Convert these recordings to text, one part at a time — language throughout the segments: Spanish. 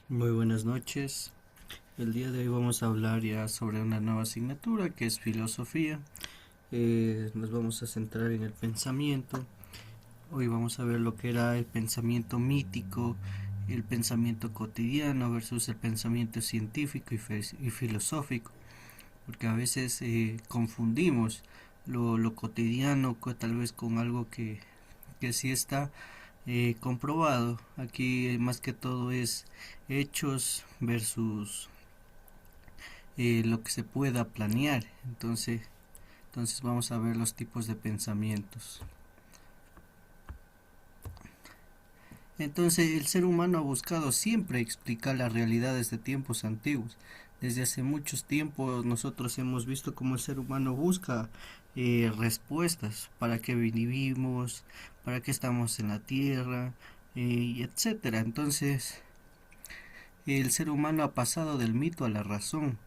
Muy buenas noches. El día de hoy vamos a hablar ya sobre una nueva asignatura que es filosofía. Nos vamos a centrar en el pensamiento. Hoy vamos a ver lo que era el pensamiento mítico, el pensamiento cotidiano versus el pensamiento científico y filosófico, porque a veces confundimos lo cotidiano tal vez con algo que sí está comprobado. Aquí más que todo es hechos versus lo que se pueda planear. Entonces vamos a ver los tipos de pensamientos. Entonces el ser humano ha buscado siempre explicar las realidades de tiempos antiguos. Desde hace muchos tiempos nosotros hemos visto cómo el ser humano busca respuestas, para qué vivimos, para qué estamos en la tierra, y etcétera. Entonces el ser humano ha pasado del mito a la razón,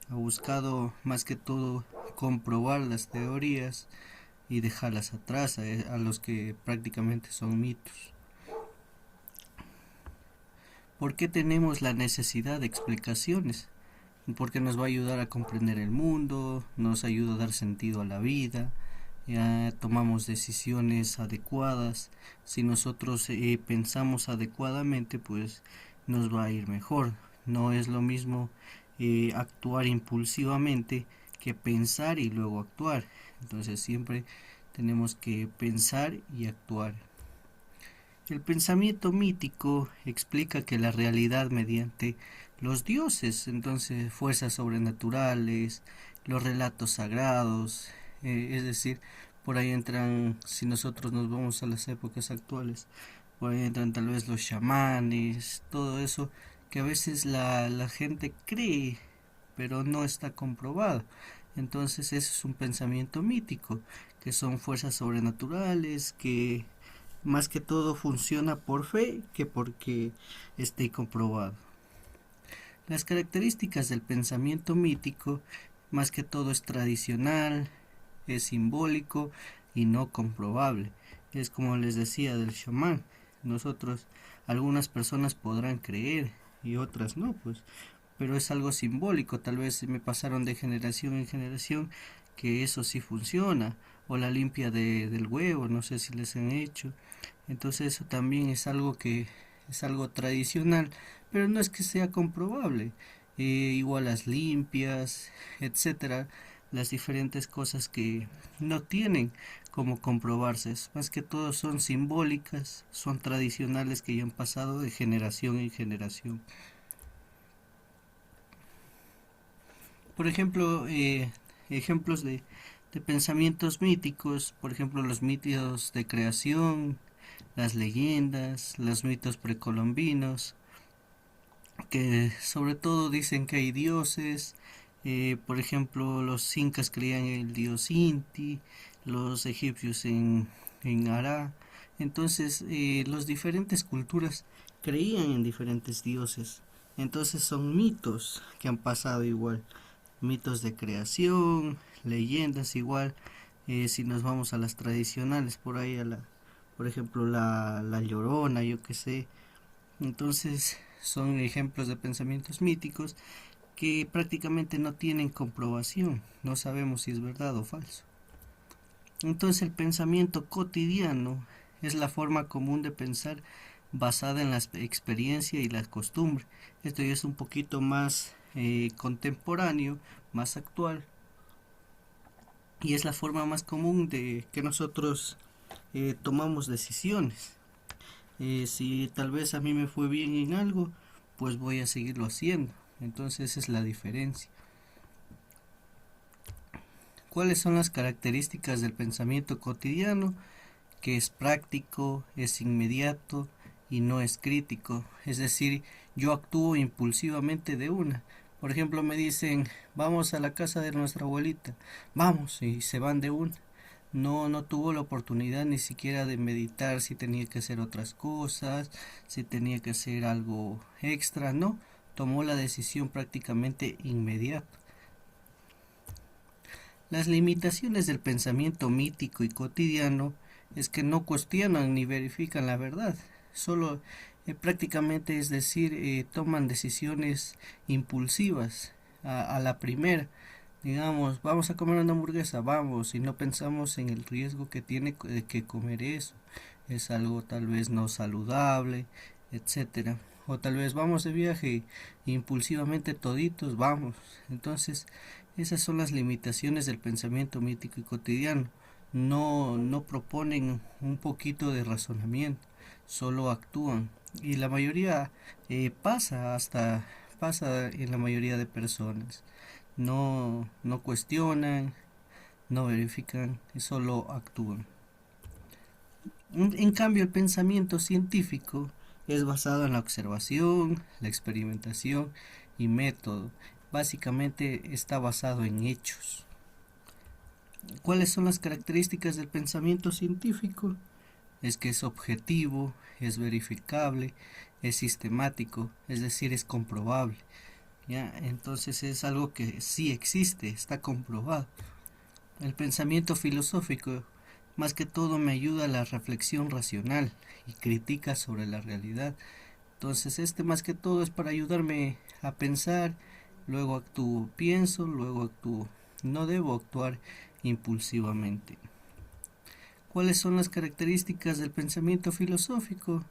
ha buscado más que todo comprobar las teorías y dejarlas atrás a los que prácticamente son mitos. ¿Por qué tenemos la necesidad de explicaciones? Porque nos va a ayudar a comprender el mundo, nos ayuda a dar sentido a la vida, ya tomamos decisiones adecuadas. Si nosotros pensamos adecuadamente, pues nos va a ir mejor. No es lo mismo actuar impulsivamente que pensar y luego actuar. Entonces siempre tenemos que pensar y actuar. El pensamiento mítico explica que la realidad mediante los dioses, entonces fuerzas sobrenaturales, los relatos sagrados, es decir, por ahí entran, si nosotros nos vamos a las épocas actuales, por ahí entran tal vez los chamanes, todo eso que a veces la gente cree, pero no está comprobado. Entonces ese es un pensamiento mítico, que son fuerzas sobrenaturales, que más que todo funciona por fe que porque esté comprobado. Las características del pensamiento mítico, más que todo es tradicional, es simbólico y no comprobable. Es como les decía del chamán. Nosotros, algunas personas podrán creer y otras no, pues, pero es algo simbólico. Tal vez me pasaron de generación en generación que eso sí funciona, o la limpia del huevo, no sé si les han hecho. Entonces eso también es algo que es algo tradicional, pero no es que sea comprobable. Igual las limpias, etcétera, las diferentes cosas que no tienen como comprobarse. Más que todo son simbólicas, son tradicionales que ya han pasado de generación en generación. Por ejemplo, ejemplos de pensamientos míticos, por ejemplo, los mitos de creación, las leyendas, los mitos precolombinos, que sobre todo dicen que hay dioses. Por ejemplo, los incas creían en el dios Inti, los egipcios en Ara. Entonces, las diferentes culturas creían en diferentes dioses. Entonces son mitos que han pasado igual. Mitos de creación, leyendas igual. Si nos vamos a las tradicionales, por ahí por ejemplo, la Llorona, yo qué sé. Entonces son ejemplos de pensamientos míticos que prácticamente no tienen comprobación, no sabemos si es verdad o falso. Entonces el pensamiento cotidiano es la forma común de pensar basada en la experiencia y la costumbre. Esto ya es un poquito más contemporáneo, más actual, y es la forma más común de que nosotros tomamos decisiones. Si tal vez a mí me fue bien en algo, pues voy a seguirlo haciendo. Entonces esa es la diferencia. ¿Cuáles son las características del pensamiento cotidiano? Que es práctico, es inmediato y no es crítico. Es decir, yo actúo impulsivamente de una. Por ejemplo, me dicen, vamos a la casa de nuestra abuelita. Vamos, y se van de una. No tuvo la oportunidad ni siquiera de meditar si tenía que hacer otras cosas, si tenía que hacer algo extra, no. Tomó la decisión prácticamente inmediata. Las limitaciones del pensamiento mítico y cotidiano es que no cuestionan ni verifican la verdad. solo prácticamente, es decir, toman decisiones impulsivas a la primera. Digamos, vamos a comer una hamburguesa, vamos, y no pensamos en el riesgo que tiene de que comer eso. Es algo tal vez no saludable, etcétera. O tal vez vamos de viaje impulsivamente toditos, vamos. Entonces, esas son las limitaciones del pensamiento mítico y cotidiano. No proponen un poquito de razonamiento, solo actúan. Y la mayoría pasa en la mayoría de personas. No cuestionan, no verifican, solo actúan. En cambio, el pensamiento científico es basado en la observación, la experimentación y método. Básicamente está basado en hechos. ¿Cuáles son las características del pensamiento científico? Es que es objetivo, es verificable, es sistemático, es decir, es comprobable. ¿Ya? Entonces es algo que sí existe, está comprobado. El pensamiento filosófico más que todo me ayuda a la reflexión racional y crítica sobre la realidad. Entonces más que todo es para ayudarme a pensar, luego actúo, pienso, luego actúo. No debo actuar impulsivamente. ¿Cuáles son las características del pensamiento filosófico?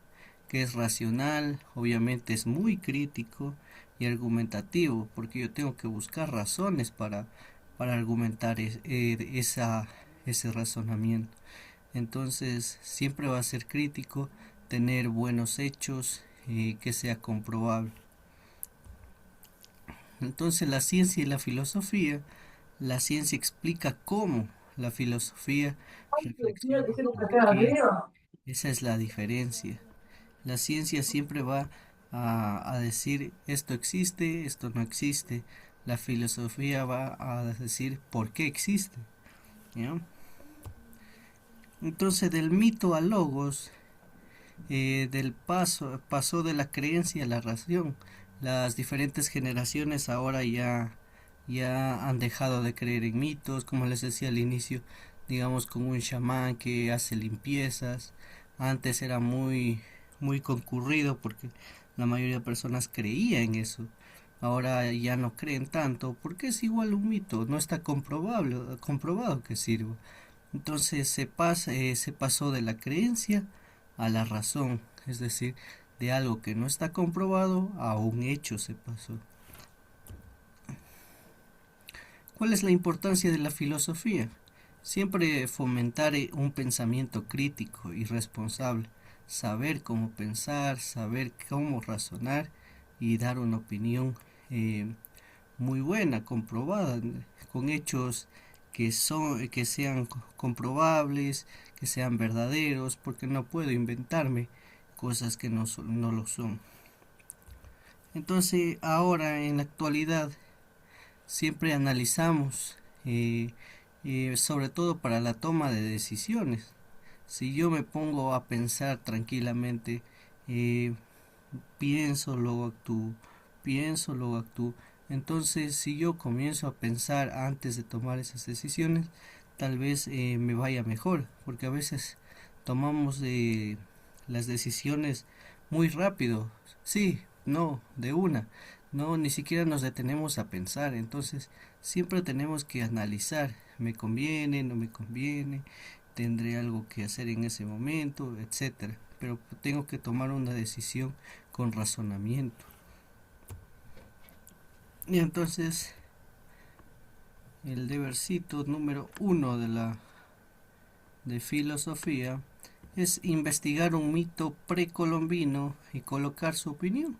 Que es racional, obviamente es muy crítico y argumentativo, porque yo tengo que buscar razones para argumentar ese razonamiento. Entonces siempre va a ser crítico, tener buenos hechos que sea comprobable. Entonces la ciencia y la filosofía, la ciencia explica cómo, la filosofía reflexiona por qué. Esa es la diferencia. La ciencia siempre va a decir esto existe, esto no existe. La filosofía va a decir por qué existe. ¿Ya? Entonces del mito al logos, del pasó de la creencia a la razón. Las diferentes generaciones ahora ya han dejado de creer en mitos, como les decía al inicio, digamos con un chamán que hace limpiezas. Antes era muy concurrido porque la mayoría de personas creía en eso. Ahora ya no creen tanto porque es igual un mito, no está comprobado que sirva. Entonces se pasó de la creencia a la razón, es decir, de algo que no está comprobado a un hecho se pasó. ¿Cuál es la importancia de la filosofía? Siempre fomentar un pensamiento crítico y responsable, saber cómo pensar, saber cómo razonar y dar una opinión eh, muy buena, comprobada, con hechos que sean comprobables, que sean verdaderos, porque no puedo inventarme cosas que no lo son. Entonces, ahora en la actualidad siempre analizamos, sobre todo para la toma de decisiones. Si yo me pongo a pensar tranquilamente, eh, pienso, luego actúo, pienso, luego actúo. Entonces, si yo comienzo a pensar antes de tomar esas decisiones, tal vez me vaya mejor, porque a veces tomamos las decisiones muy rápido, sí, no, de una, no, ni siquiera nos detenemos a pensar. Entonces, siempre tenemos que analizar, me conviene, no me conviene, tendré algo que hacer en ese momento, etcétera. Pero tengo que tomar una decisión con razonamiento. Y entonces el debercito número 1 de filosofía es investigar un mito precolombino y colocar su opinión.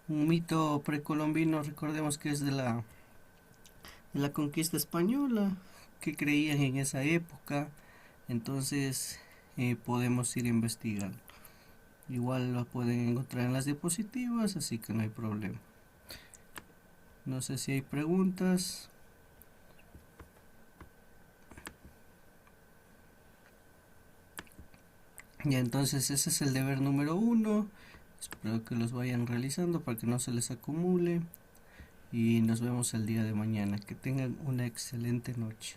Un mito precolombino, recordemos que es de la conquista española, que creían en esa época. Entonces podemos ir investigando. Igual lo pueden encontrar en las diapositivas, así que no hay problema. No sé si hay preguntas. Ya, entonces ese es el deber número 1. Espero que los vayan realizando para que no se les acumule. Y nos vemos el día de mañana. Que tengan una excelente noche.